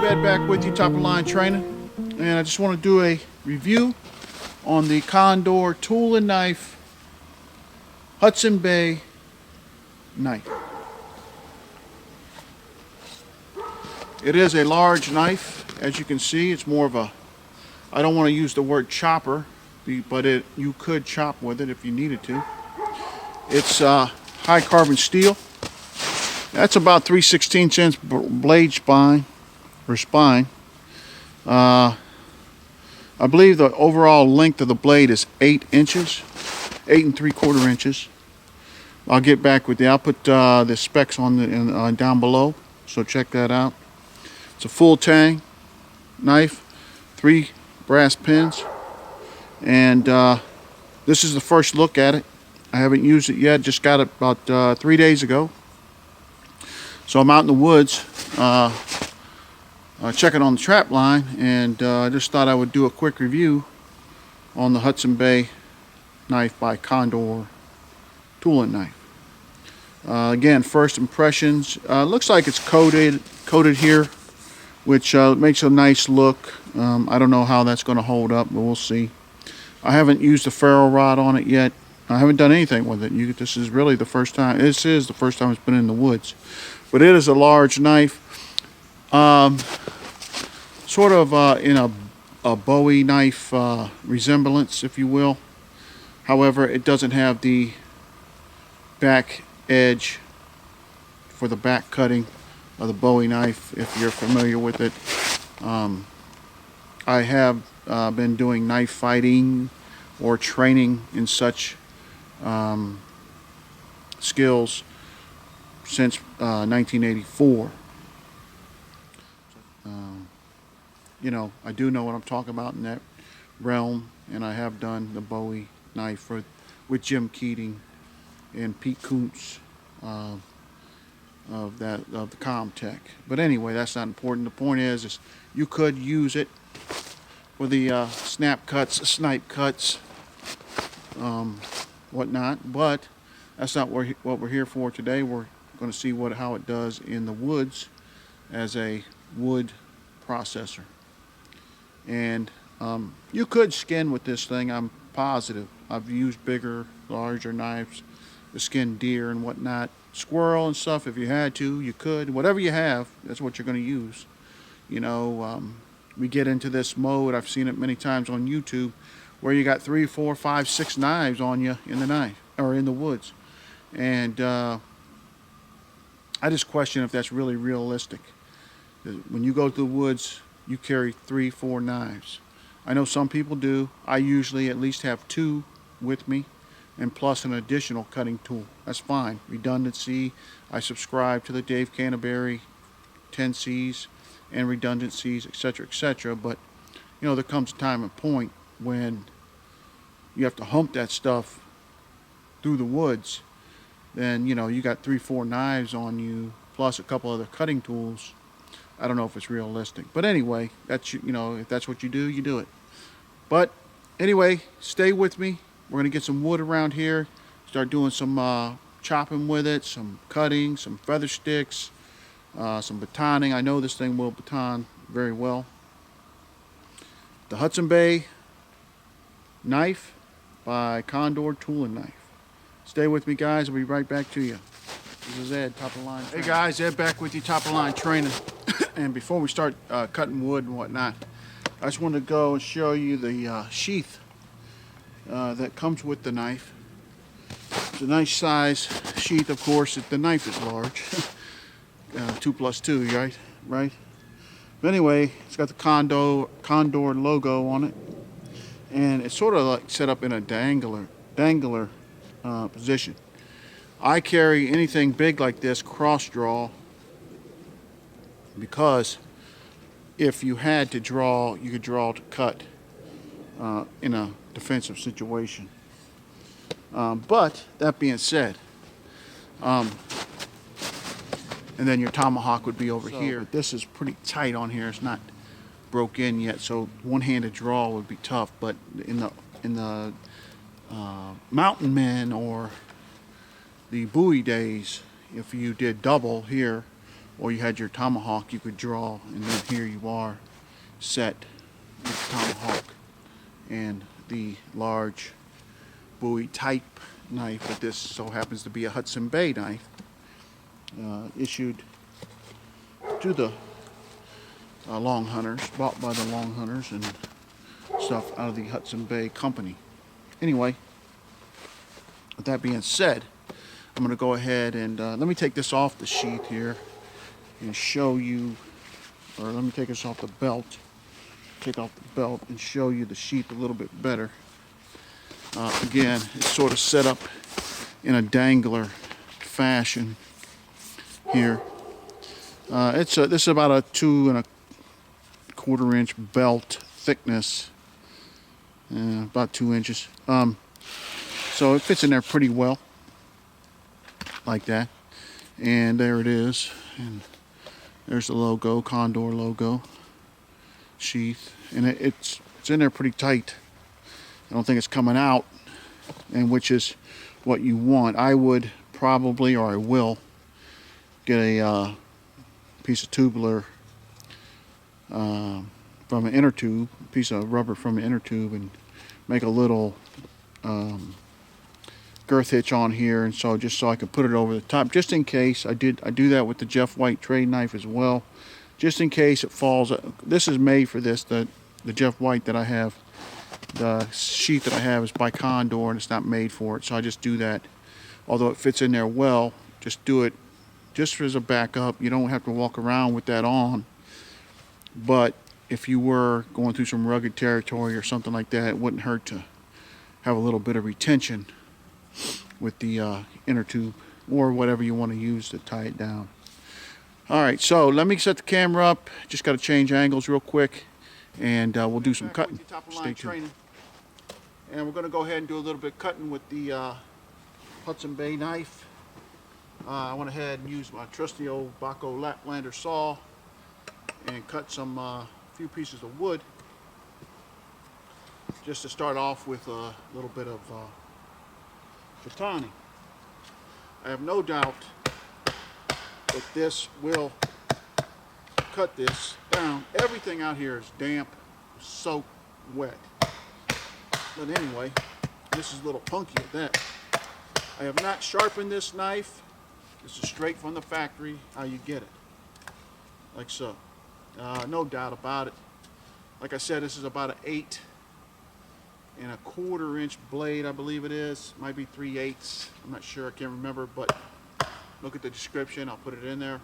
Ed back with you, top of line training, and I just want to do a review on the Condor tool and knife Hudson Bay knife. It is a large knife, as you can see. It's more of a, I don't want to use the word chopper, but you could chop with it if you needed to. It's high carbon steel. That's about 3/16 inch blade spine. I believe the overall length of the blade is 8 inches, 8 3/4 inches. I'll get back with you. I'll put the specs on the down below, so check that out. It's a full tang knife, 3 brass pins, and this is the first look at it. I haven't used it yet. Just got it about 3 days ago. So I'm out in the woods checking on the trap line, and I just thought I would do a quick review on the Hudson Bay knife by Condor tool and knife. Again, first impressions. Looks like it's coated here, which makes a nice look. I don't know how that's going to hold up, but we'll see. I haven't used the ferro rod on it yet. I haven't done anything with it. This is really the first time. This is the first time it's been in the woods. But it is a large knife. Sort of in a Bowie knife resemblance, if you will. However, it doesn't have the back edge for the back cutting of the Bowie knife, if you're familiar with it. I have been doing knife fighting or training in such skills since 1984. You know, I do know what I'm talking about in that realm, and I have done the Bowie knife with Jim Keating and Pete Kuntz of the Comtech. But anyway, that's not important. The point is you could use it for the snap cuts, snipe cuts, whatnot. But that's not what we're here for today. We're going to see how it does in the woods as a wood processor. And you could skin with this thing, I'm positive. I've used bigger, larger knives to skin deer and whatnot. Squirrel and stuff, if you had to, you could. Whatever you have, that's what you're going to use. You know, we get into this mode, I've seen it many times on YouTube, where you got 3, 4, 5, 6 knives on you in the knife, or in the woods. And I just question if that's really realistic. When you go to the woods, you carry 3, 4 knives. I know some people do. I usually at least have 2 with me, and plus an additional cutting tool. That's fine. Redundancy. I subscribe to the Dave Canterbury 10Cs and redundancies, etc., etc. But you know, there comes a time and point when you have to hump that stuff through the woods. Then you know you got 3, 4 knives on you, plus a couple other cutting tools. I don't know if it's realistic, but anyway, that's, you know, if that's what you do, you do it. But anyway, stay with me. We're gonna get some wood around here, start doing some chopping with it, some cutting, some feather sticks, some batoning. I know this thing will baton very well. The Hudson Bay knife by Condor tool and knife. Stay with me, guys. I'll be right back to you. This is Ed, top of the line training. Hey guys, Ed back with you, top of the line training. And before we start cutting wood and whatnot, I just wanted to go and show you the sheath that comes with the knife. It's a nice size sheath, of course. The knife is large, 2 + 2, right? But anyway, it's got the Condor logo on it, and it's sort of like set up in a dangler position. I carry anything big like this cross draw because if you had to draw, you could draw to cut in a defensive situation. But that being said, and then your tomahawk would be over here. This is pretty tight on here. It's not broke in yet, so one-handed draw would be tough. But in the mountain men or the Bowie days, if you did double here, or you had your tomahawk, you could draw, and then here you are set with the tomahawk and the large Bowie type knife, but this so happens to be a Hudson Bay knife, issued to the long hunters, bought by the long hunters and stuff out of the Hudson Bay company. Anyway, with that being said, I'm going to go ahead and let me take this off the sheath here and show you, or let me take this off the belt, take off the belt and show you the sheath a little bit better. Again, it's sort of set up in a dangler fashion here. This is about a 2 1/4 inch belt thickness, about 2 inches. So it fits in there pretty well, like that. And there it is. And there's the logo, Condor logo, Sheath, and it's in there pretty tight. I don't think it's coming out, and which is what you want. I would probably, or I will, get a piece of tubular from an inner tube, piece of rubber from an inner tube, and make a little girth hitch on here, and so just so I can put it over the top, just in case. I do that with the Jeff White trade knife as well, just in case it falls. This is made for this. The Jeff White that I have, the sheath that I have is by Condor, and it's not made for it, so I just do that. Although it fits in there well, just do it just as a backup. You don't have to walk around with that on. But if you were going through some rugged territory or something like that, it wouldn't hurt to have a little bit of retention with the inner tube or whatever you want to use to tie it down. All right, so let me set the camera up. Just got to change angles real quick, and we'll do some cutting. Stay tuned. And we're going to go ahead and do a little bit of cutting with the Hudson Bay knife. I went ahead and used my trusty old Baco Laplander saw and cut some few pieces of wood just to start off with a little bit of Chitani. I have no doubt that this will cut this down. Everything out here is damp, soaked, wet. But anyway, this is a little punky at that. I have not sharpened this knife. This is straight from the factory, how you get it. Like so. No doubt about it. Like I said, this is about an 8 1/4 inch blade, I believe it is. Might be 3/8. I'm not sure, I can't remember, but look at the description, I'll put it in there.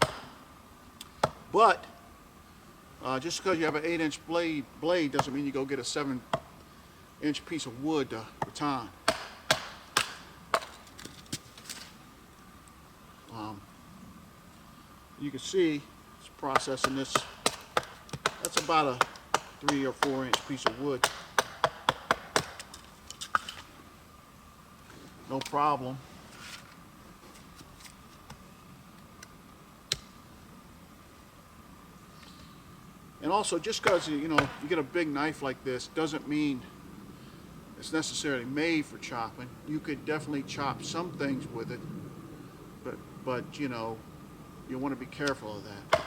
But just because you have an 8-inch blade doesn't mean you go get a 7-inch piece of wood to baton. You can see it's processing this. That's about a 3 or 4 inch piece of wood. No problem. And also, just because you get a big knife like this doesn't mean it's necessarily made for chopping. You could definitely chop some things with it, but you want to be careful of that.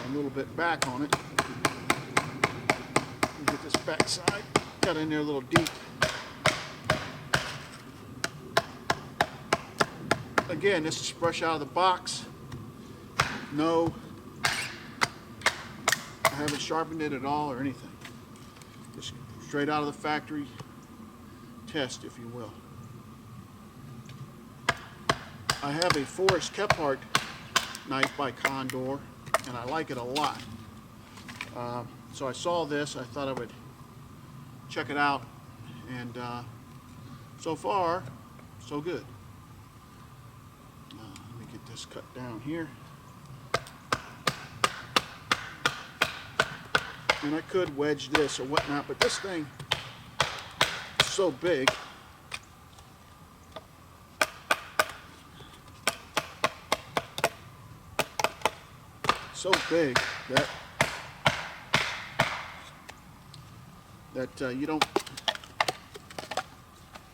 A little bit back on it. Get this back side got in there a little deep. Again, this is fresh out of the box. No, I haven't sharpened it at all or anything. Just straight out of the factory test, if you will. I have a Forrest Kephart knife by Condor, and I like it a lot. So I saw this, I thought I would check it out, and so far, so good. Let me get this cut down here. And I could wedge this or whatnot, but this thing is so big. So big that you don't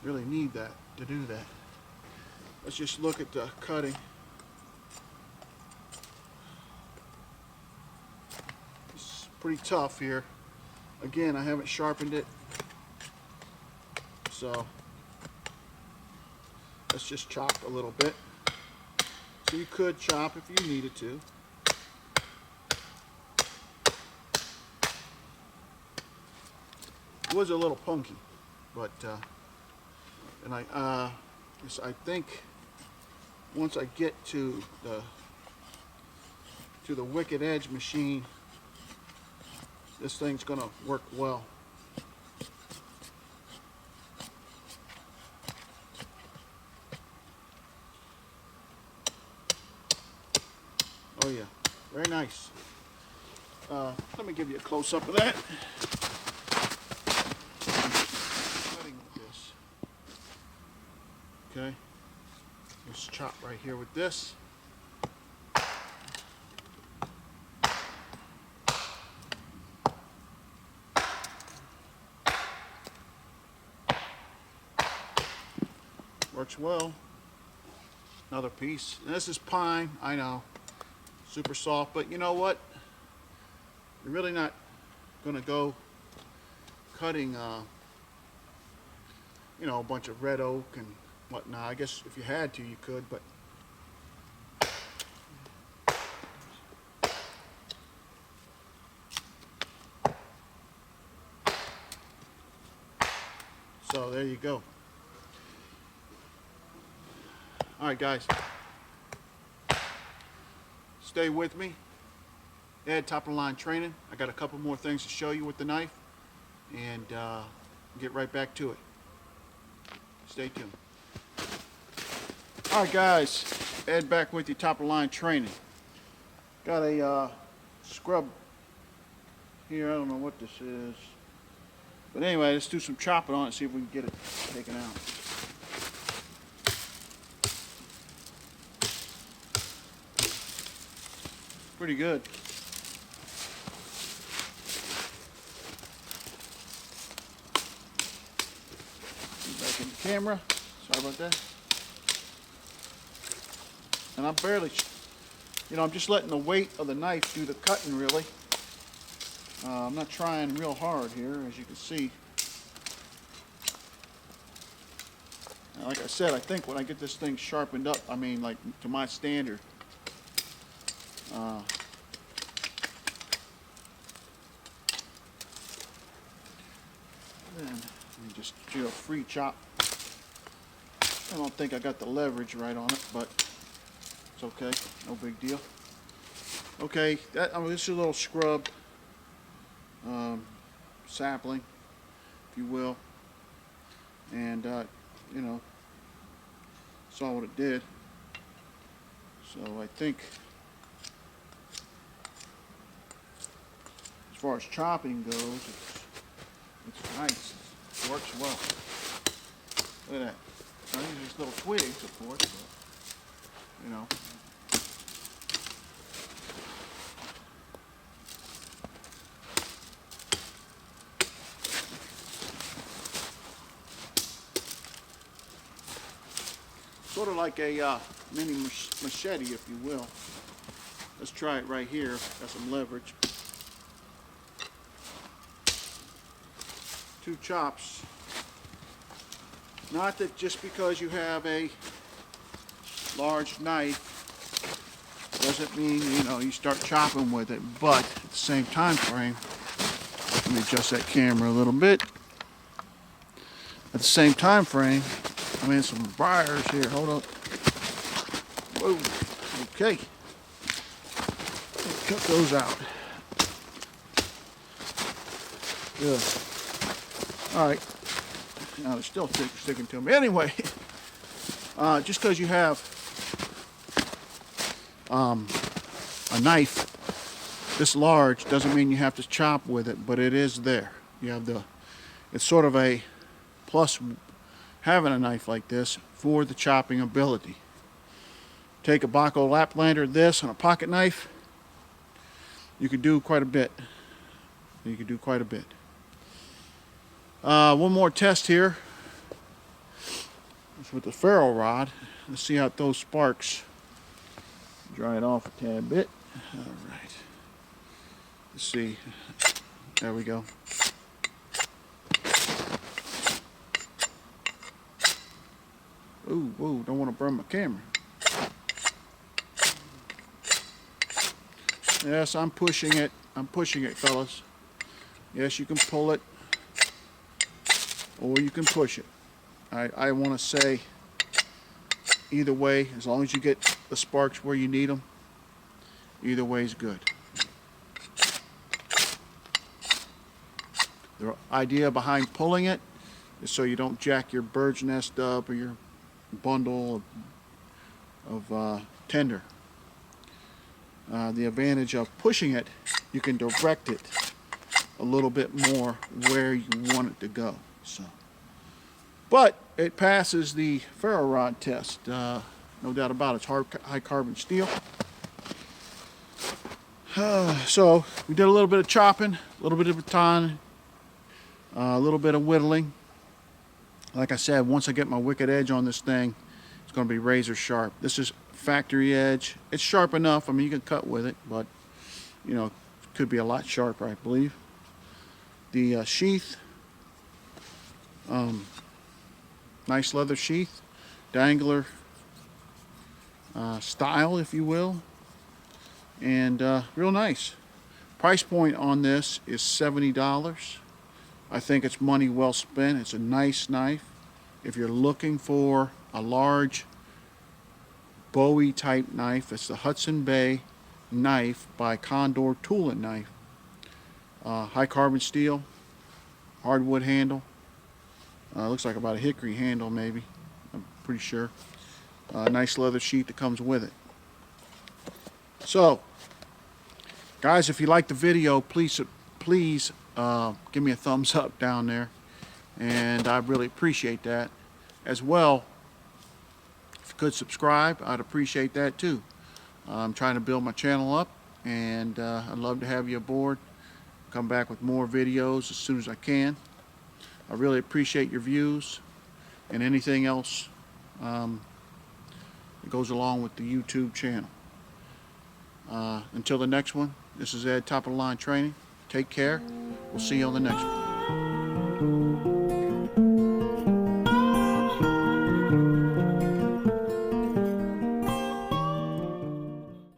really need that to do that. let's just look at the cutting. It's pretty tough here. Again, I haven't sharpened it, so let's just chop a little bit. So you could chop if you needed to. It was a little punky, but and I think once I get to the wicked edge machine, this thing's gonna work well. Oh yeah, very nice. Let me give you a close-up of that. Cutting with this. Okay, let's chop right here with this. Works well. Another piece. And this is pine, I know. Super soft, but you know what? You're really not gonna go cutting you know, a bunch of red oak and whatnot. I guess if you had to, you could, but so there you go. All right, guys, stay with me. Ed, top of the line training. I got a couple more things to show you with the knife, and get right back to it. Stay tuned. All right, guys, Ed back with you, top of the line training. Got a scrub here. I don't know what this is, but anyway, let's do some chopping on it, see if we can get it taken out. Pretty good. Back in the camera. Sorry about that. And I'm barely, you know, I'm just letting the weight of the knife do the cutting, really. I'm not trying real hard here, as you can see. And like I said, I think when I get this thing sharpened up, I mean, like to my standard, then you just do a free chop. I don't think I got the leverage right on it, but it's okay, no big deal. Okay, that, I mean, this is a little scrub sapling, if you will, and you know, saw what it did. So I think, as far as chopping goes, it's nice. It works well. Look at that. I use these little twigs, of course, but, you know. Sort of like a mini machete, if you will. Let's try it right here. Got some leverage. 2 chops. Not that just because you have a large knife doesn't mean, you know, you start chopping with it, but at the same time frame, let me adjust that camera a little bit. At the same time frame, I mean, some briars here. Hold on. Whoa. Okay. Cut those out. Good. All right. Now they're still sticking to me. Anyway, just because you have a knife this large doesn't mean you have to chop with it, but it is there. You have the. It's sort of a plus having a knife like this for the chopping ability. Take a Baco Laplander, this on a pocket knife, you could do quite a bit. You could do quite a bit. One more test here. It's with the ferro rod. let's see how those sparks. Dry it off a tad bit. All right. Let's see. There we go. Ooh, whoa, don't want to burn my camera. Yes, I'm pushing it. I'm pushing it, fellas. Yes, you can pull it, or you can push it. I want to say either way, as long as you get the sparks where you need them, either way is good. The idea behind pulling it is so you don't jack your bird's nest up or your bundle of tinder. The advantage of pushing it, you can direct it a little bit more where you want it to go. So, but it passes the ferro rod test, no doubt about it. It's high carbon steel. So we did a little bit of chopping, a little bit of baton, a little bit of whittling. Like I said, once I get my wicked edge on this thing, it's going to be razor sharp. This is factory edge. It's sharp enough. I mean, you can cut with it, but you know, it could be a lot sharper, I believe. The sheath, nice leather sheath, dangler style, if you will, and real nice. Price point on this is $70. I think it's money well spent. It's a nice knife. If you're looking for a large Bowie type knife, it's the Hudson Bay knife by Condor Tool and Knife. High carbon steel, hardwood handle. Looks like about a hickory handle, maybe. I'm pretty sure. Nice leather sheath that comes with it. So, guys, if you like the video, please give me a thumbs up down there, and I really appreciate that. As well, if you could subscribe, I'd appreciate that too. I'm trying to build my channel up, and I'd love to have you aboard. Come back with more videos as soon as I can. I really appreciate your views and anything else that goes along with the YouTube channel. Until the next one, this is Ed, Top of the Line Training. Take care. We'll see you on the next one.